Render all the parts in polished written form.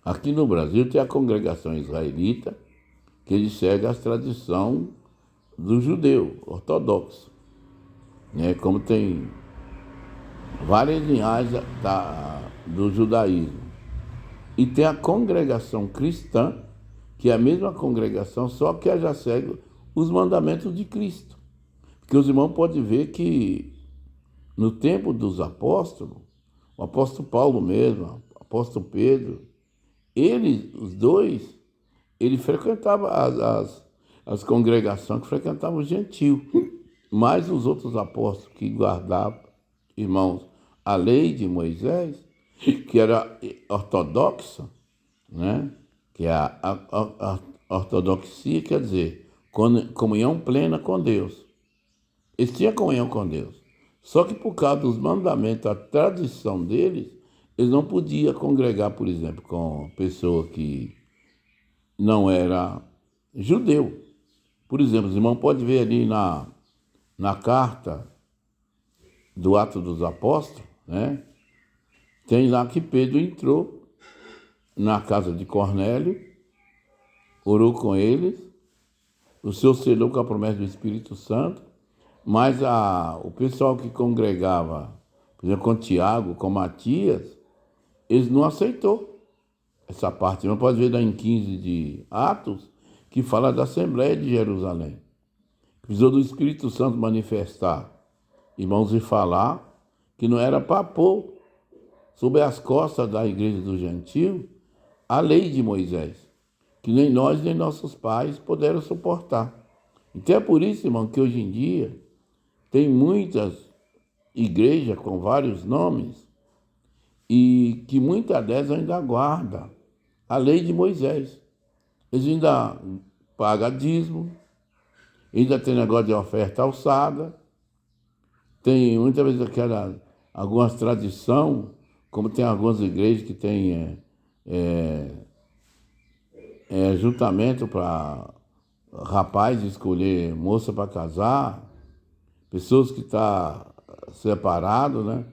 Aqui no Brasil tem a congregação israelita, que eles seguem as tradições do judeu ortodoxo, né? Como tem várias linhagens do judaísmo. E tem a congregação cristã, que é a mesma congregação, só que ela já segue os mandamentos de Cristo. Porque os irmãos podem ver que no tempo dos apóstolos, o apóstolo Paulo mesmo, o apóstolo Pedro, eles, os dois, ele frequentava as congregações que frequentavam os gentios. Mas os outros apóstolos que guardavam, irmãos, a lei de Moisés, que era ortodoxa, né? Que é a ortodoxia, quer dizer, comunhão plena com Deus. Eles tinham comunhão com Deus. Só que por causa dos mandamentos, a tradição deles, eles não podiam congregar, por exemplo, com pessoa que não era judeu. Por exemplo, os irmãos podem ver ali na carta do Atos dos Apóstolos, né? Tem lá que Pedro entrou na casa de Cornélio, orou com eles, o Senhor selou com a promessa do Espírito Santo, mas o pessoal que congregava, por exemplo, com Tiago, com Matias, eles não aceitou essa parte. Não pode ver lá em 15 de Atos, que fala da Assembleia de Jerusalém. Precisou do Espírito Santo manifestar, irmãos, e falar que não era para pôr sobre as costas da igreja do gentio a lei de Moisés, que nem nós nem nossos pais puderam suportar. Então é por isso, irmão, que hoje em dia tem muitas igrejas com vários nomes e que muitas delas ainda guardam a lei de Moisés. Eles ainda pagam dízimo, ainda tem negócio de oferta alçada, tem muitas vezes algumas tradições, como tem algumas igrejas que tem juntamento para rapaz escolher moça para casar, pessoas que estão separadas, né?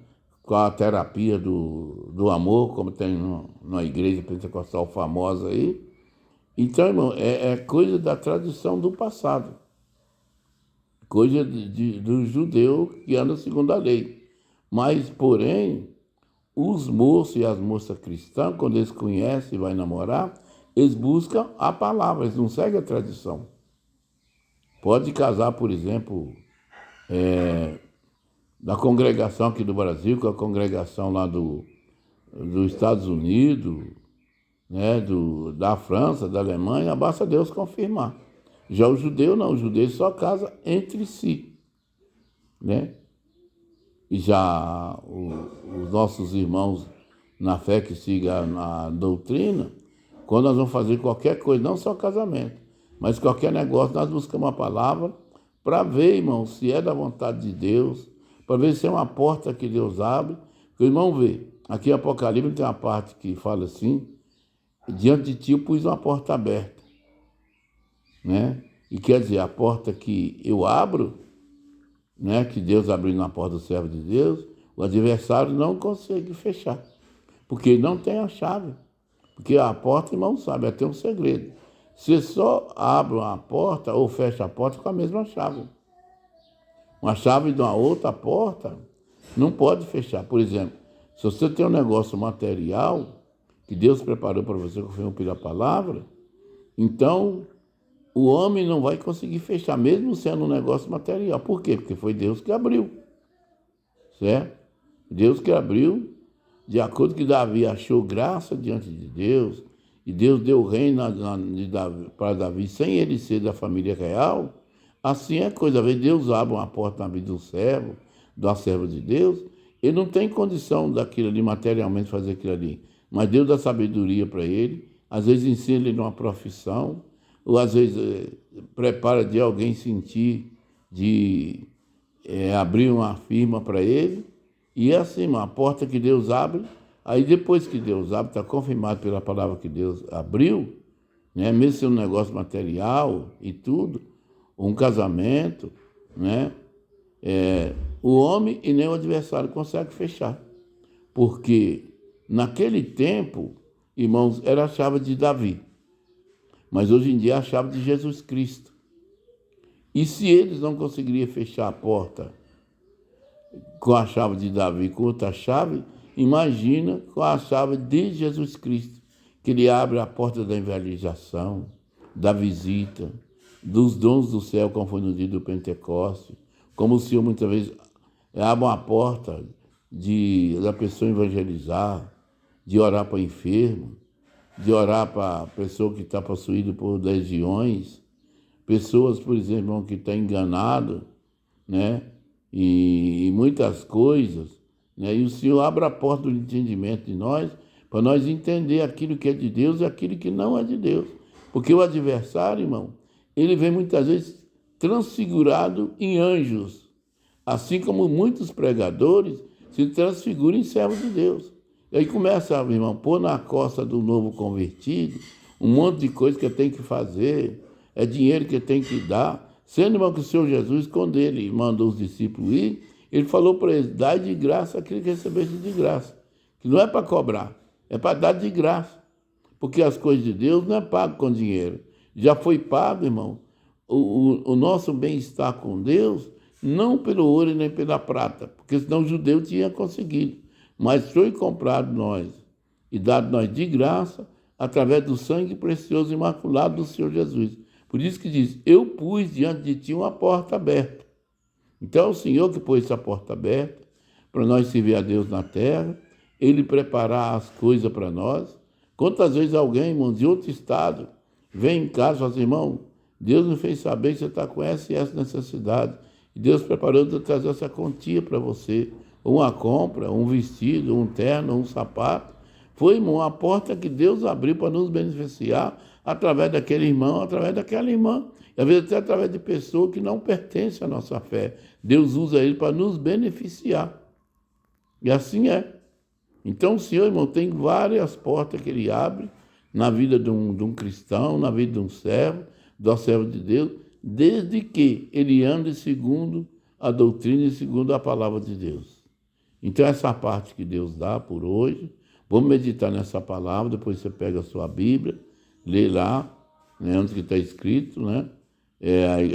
Com a terapia do amor, como tem na igreja pentecostal famosa aí. Então, irmão, é coisa da tradição do passado, coisa do judeu que anda segundo a lei. Mas, porém, os moços e as moças cristãs, quando eles conhecem e vão namorar, eles buscam a palavra, eles não seguem a tradição. Pode casar, por exemplo, da congregação aqui do Brasil, com a congregação lá dos Estados Unidos, né, da França, da Alemanha, basta Deus confirmar. Já o judeu não, o judeu só casa entre si, né? E já os nossos irmãos na fé que siga a doutrina, quando nós vamos fazer qualquer coisa, não só casamento, mas qualquer negócio, nós buscamos uma palavra para ver, irmão, se é da vontade de Deus, para ver se é uma porta que Deus abre. Porque o irmão vê, aqui em Apocalipse tem uma parte que fala assim, diante de ti eu pus uma porta aberta, né? E quer dizer, a porta que eu abro, né, que Deus abriu na porta do servo de Deus, o adversário não consegue fechar, porque ele não tem a chave. Porque a porta, irmão, sabe, é ter um segredo. Você só abre uma porta ou fecha a porta com a mesma chave. Uma chave de uma outra porta não pode fechar. Por exemplo, se você tem um negócio material que Deus preparou para você conforme pela palavra, então o homem não vai conseguir fechar, mesmo sendo um negócio material. Por quê? Porque foi Deus que abriu, certo? Deus que abriu, de acordo que Davi achou graça diante de Deus, e Deus deu o reino para Davi sem ele ser da família real, assim é coisa. Às vezes Deus abre uma porta na vida do servo, da serva de Deus, ele não tem condição daquilo ali, materialmente fazer aquilo ali, mas Deus dá sabedoria para ele, às vezes ensina ele numa profissão, ou às vezes prepara de alguém sentir de abrir uma firma para ele, e é assim, uma porta que Deus abre, aí depois que Deus abre, está confirmado pela palavra que Deus abriu, né? Mesmo sendo um negócio material e tudo, um casamento, né? O homem e nem o adversário conseguem fechar. Porque naquele tempo, irmãos, era a chave de Davi. Mas hoje em dia é a chave de Jesus Cristo. E se eles não conseguiriam fechar a porta com a chave de Davi, com outra chave, imagina com a chave de Jesus Cristo, que ele abre a porta da evangelização, da visita, dos dons do céu, como foi no dia do Pentecostes, como o Senhor muitas vezes abre uma porta da pessoa evangelizar, de orar para o enfermo, de orar para a pessoa que está possuída por legiões, pessoas, por exemplo, irmão, que está enganado, né? E muitas coisas, né? E o Senhor abre a porta do entendimento de nós, para nós entender aquilo que é de Deus e aquilo que não é de Deus. Porque o adversário, irmão, ele vem muitas vezes transfigurado em anjos, assim como muitos pregadores se transfiguram em servos de Deus. E aí começa, irmão, pôr na costa do novo convertido um monte de coisa que tem que fazer, é dinheiro que tem que dar. Sendo, irmão, que o Senhor Jesus, quando ele mandou os discípulos ir, ele falou para eles, dai de graça aquilo que recebeste de graça. Que não é para cobrar, é para dar de graça. Porque as coisas de Deus não é pago com dinheiro. Já foi pago, irmão, o nosso bem-estar com Deus, não pelo ouro e nem pela prata, porque senão o judeu tinha conseguido. Mas foi comprado nós e dado nós de graça através do sangue precioso e imaculado do Senhor Jesus. Por isso que diz, eu pus diante de ti uma porta aberta. Então é o Senhor que pôs essa porta aberta para nós servir a Deus na terra, Ele preparar as coisas para nós. Quantas vezes alguém, irmão, de outro estado, vem em casa e fala assim, irmão, Deus me fez saber que você está com essa e essa necessidade. E Deus preparou de trazer essa quantia para você. Uma compra, um vestido, um terno, um sapato. Foi, irmão, uma porta que Deus abriu para nos beneficiar através daquele irmão, através daquela irmã. E às vezes até através de pessoas que não pertencem à nossa fé. Deus usa ele para nos beneficiar. E assim é. Então o Senhor, irmão, tem várias portas que Ele abre na vida de um cristão, na vida de um servo, do servo de Deus, desde que ele ande segundo a doutrina e segundo a palavra de Deus. Então essa parte que Deus dá por hoje, vamos meditar nessa palavra, depois você pega a sua Bíblia, lê lá, né, onde está escrito, né,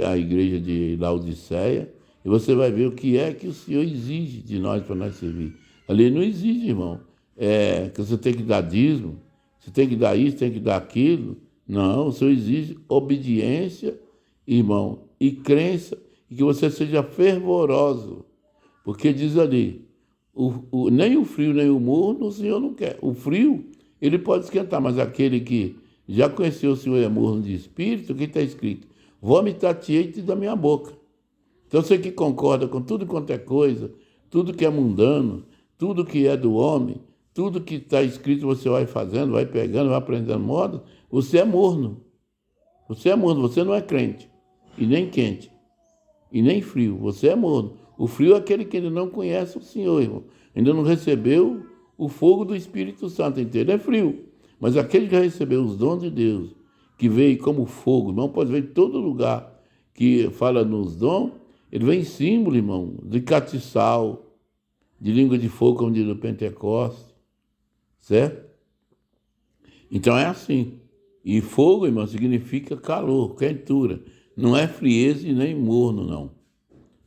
a igreja de Laodiceia, e você vai ver o que é que o Senhor exige de nós para nós servir. Ali não exige, irmão, que você tem que dar dízimo, você tem que dar isso, tem que dar aquilo. Não, o Senhor exige obediência, irmão, e crença, e que você seja fervoroso. Porque diz ali, nem o frio nem o morno o Senhor não quer. O frio, ele pode esquentar, mas aquele que já conheceu o Senhor é morno de espírito, o que está escrito? Vomitar-te-ei da minha boca. Então você que concorda com tudo quanto é coisa, tudo que é mundano, tudo que é do homem, tudo que está escrito você vai fazendo, vai pegando, vai aprendendo modo, você é morno. Você é morno, você não é crente, e nem quente, e nem frio, você é morno. O frio é aquele que ainda não conhece o Senhor, irmão. Ainda não recebeu o fogo do Espírito Santo inteiro, é frio. Mas aquele que já recebeu os dons de Deus, que veio como fogo, irmão, pode ver em todo lugar que fala nos dons, ele vem em símbolo, irmão, de catiçal, de língua de fogo, como diz no Pentecostes, certo? Então é assim. E fogo, irmão, significa calor, quentura. Não é frieza e nem morno, não.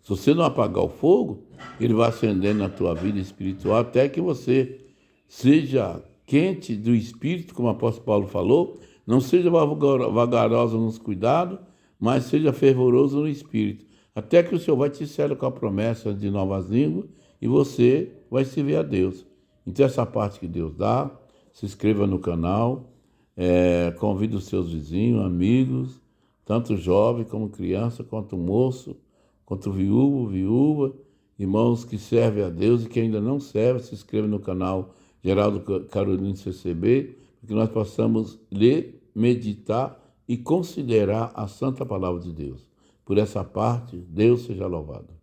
Se você não apagar o fogo, ele vai acendendo na tua vida espiritual até que você seja quente do espírito, como o apóstolo Paulo falou, não seja vagaroso nos cuidados, mas seja fervoroso no espírito. Até que o Senhor vai te selar com a promessa de novas línguas e você vai servir a Deus. Então essa parte que Deus dá, se inscreva no canal, convide os seus vizinhos, amigos, tanto jovem como criança, quanto moço, quanto viúva, irmãos que servem a Deus e que ainda não servem, se inscreva no canal Geraldo Carolino CCB, para que nós possamos ler, meditar e considerar a santa palavra de Deus. Por essa parte, Deus seja louvado.